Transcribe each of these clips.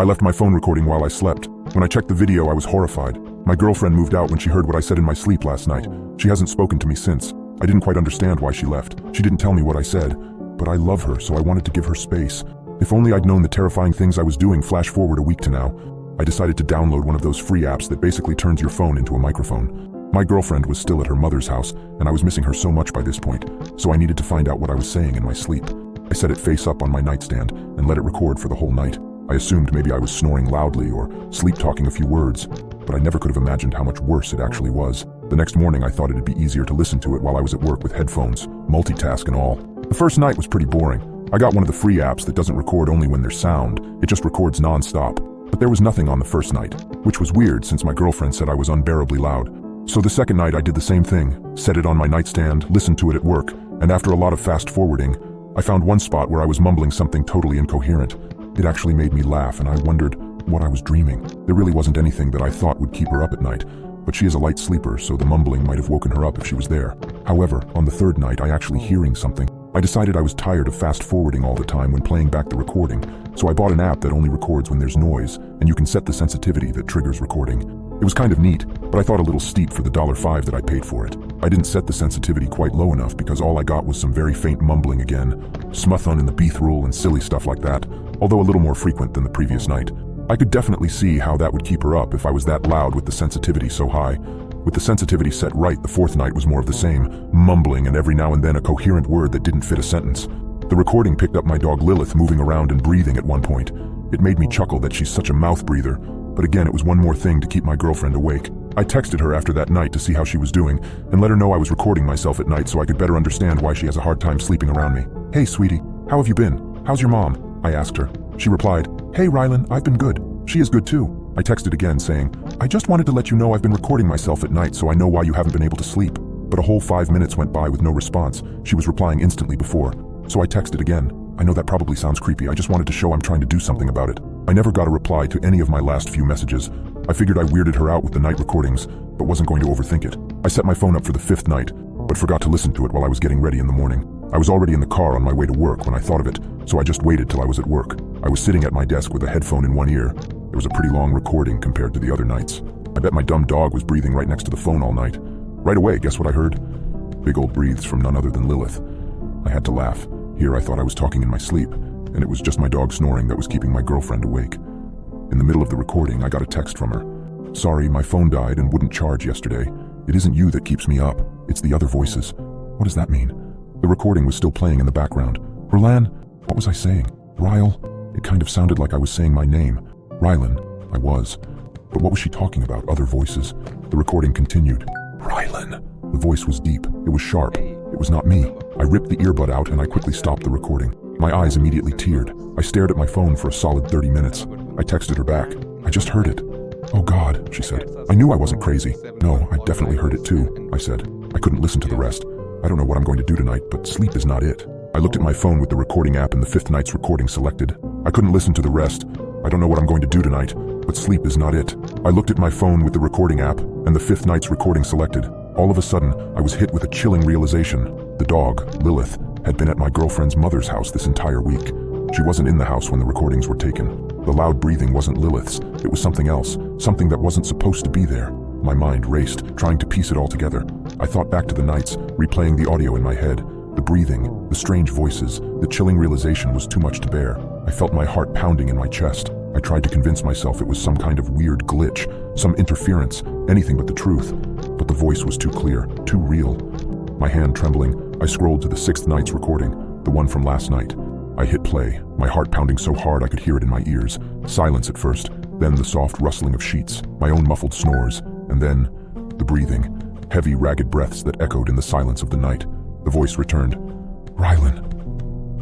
I left my phone recording while I slept. When I checked the video, I was horrified. My girlfriend moved out when she heard what I said in my sleep last night. She hasn't spoken to me since. I didn't quite understand why she left. She didn't tell me what I said. But I love her, so I wanted to give her space. If only I'd known the terrifying things I was doing flash forward a week to now. I decided to download one of those free apps that basically turns your phone into a microphone. My girlfriend was still at her mother's house, and I was missing her so much by this point, so I needed to find out what I was saying in my sleep. I set it face up on my nightstand and let it record for the whole night. I assumed maybe I was snoring loudly or sleep-talking a few words, but I never could have imagined how much worse it actually was. The next morning, I thought it'd be easier to listen to it while I was at work with headphones, multitask and all. The first night was pretty boring. I got one of the free apps that doesn't record only when there's sound, it just records non-stop. But there was nothing on the first night, which was weird since my girlfriend said I was unbearably loud. So the second night I did the same thing, set it on my nightstand, listened to it at work, and after a lot of fast-forwarding, I found one spot where I was mumbling something totally incoherent. It actually made me laugh, and I wondered what I was dreaming. There really wasn't anything that I thought would keep her up at night, but she is a light sleeper, so the mumbling might have woken her up if she was there. However, on the third night, I actually hearing something. I decided I was tired of fast-forwarding all the time when playing back the recording, so I bought an app that only records when there's noise, and you can set the sensitivity that triggers recording. It was kind of neat, but I thought a little steep for the $5 that I paid for it. I didn't set the sensitivity quite low enough because all I got was some very faint mumbling again, smuthun in the beeth rule and silly stuff like that, although a little more frequent than the previous night. I could definitely see how that would keep her up if I was that loud with the sensitivity so high. With the sensitivity set right, the fourth night was more of the same, mumbling and every now and then a coherent word that didn't fit a sentence. The recording picked up my dog Lilith moving around and breathing at one point. It made me chuckle that she's such a mouth breather, but again it was one more thing to keep my girlfriend awake. I texted her after that night to see how she was doing and let her know I was recording myself at night so I could better understand why she has a hard time sleeping around me. "Hey sweetie, how have you been? How's your mom?" I asked her. She replied, "Hey Rylan, I've been good. She is good too." I texted again saying, "I just wanted to let you know I've been recording myself at night so I know why you haven't been able to sleep." But a whole 5 minutes went by with no response. She was replying instantly before. So I texted again. I know that probably sounds creepy, I just wanted to show I'm trying to do something about it. I never got a reply to any of my last few messages. I figured I weirded her out with the night recordings, but wasn't going to overthink it. I set my phone up for the fifth night, but forgot to listen to it while I was getting ready in the morning. I was already in the car on my way to work when I thought of it, so I just waited till I was at work. I was sitting at my desk with a headphone in one ear. It was a pretty long recording compared to the other nights. I bet my dumb dog was breathing right next to the phone all night. Right away, guess what I heard? Big old breathes from none other than Lilith. I had to laugh. Here I thought I was talking in my sleep, and it was just my dog snoring that was keeping my girlfriend awake. In the middle of the recording, I got a text from her. "Sorry, my phone died and wouldn't charge yesterday. It isn't you that keeps me up, it's the other voices." What does that mean? The recording was still playing in the background. "Rylan?" What was I saying? "Ryle?" It kind of sounded like I was saying my name. "Rylan." I was. But what was she talking about? Other voices? The recording continued. "Rylan." The voice was deep. It was sharp. It was not me. I ripped the earbud out and I quickly stopped the recording. My eyes immediately teared. I stared at my phone for a solid 30 minutes. I texted her back. "I just heard it." "Oh God," she said. "I knew I wasn't crazy." "No, I definitely heard it too," I said. I couldn't listen to the rest. I don't know what I'm going to do tonight, but sleep is not it. I looked at my phone with the recording app and the fifth night's recording selected. I couldn't listen to the rest. I don't know what I'm going to do tonight, but sleep is not it. I looked at my phone with the recording app and the fifth night's recording selected. All of a sudden, I was hit with a chilling realization. The dog, Lilith, had been at my girlfriend's mother's house this entire week. She wasn't in the house when the recordings were taken. The loud breathing wasn't Lilith's. It was something else, something that wasn't supposed to be there. My mind raced, trying to piece it all together. I thought back to the nights, replaying the audio in my head. The breathing, the strange voices, the chilling realization was too much to bear. I felt my heart pounding in my chest. I tried to convince myself it was some kind of weird glitch, some interference, anything but the truth. But the voice was too clear, too real. My hand trembling, I scrolled to the sixth night's recording, the one from last night. I hit play, my heart pounding so hard I could hear it in my ears. Silence at first, then the soft rustling of sheets, my own muffled snores, and then the breathing, heavy, ragged breaths that echoed in the silence of the night. The voice returned. "Rylan."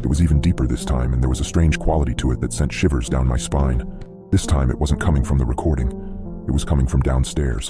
It was even deeper this time, and there was a strange quality to it that sent shivers down my spine. This time it wasn't coming from the recording. It was coming from downstairs.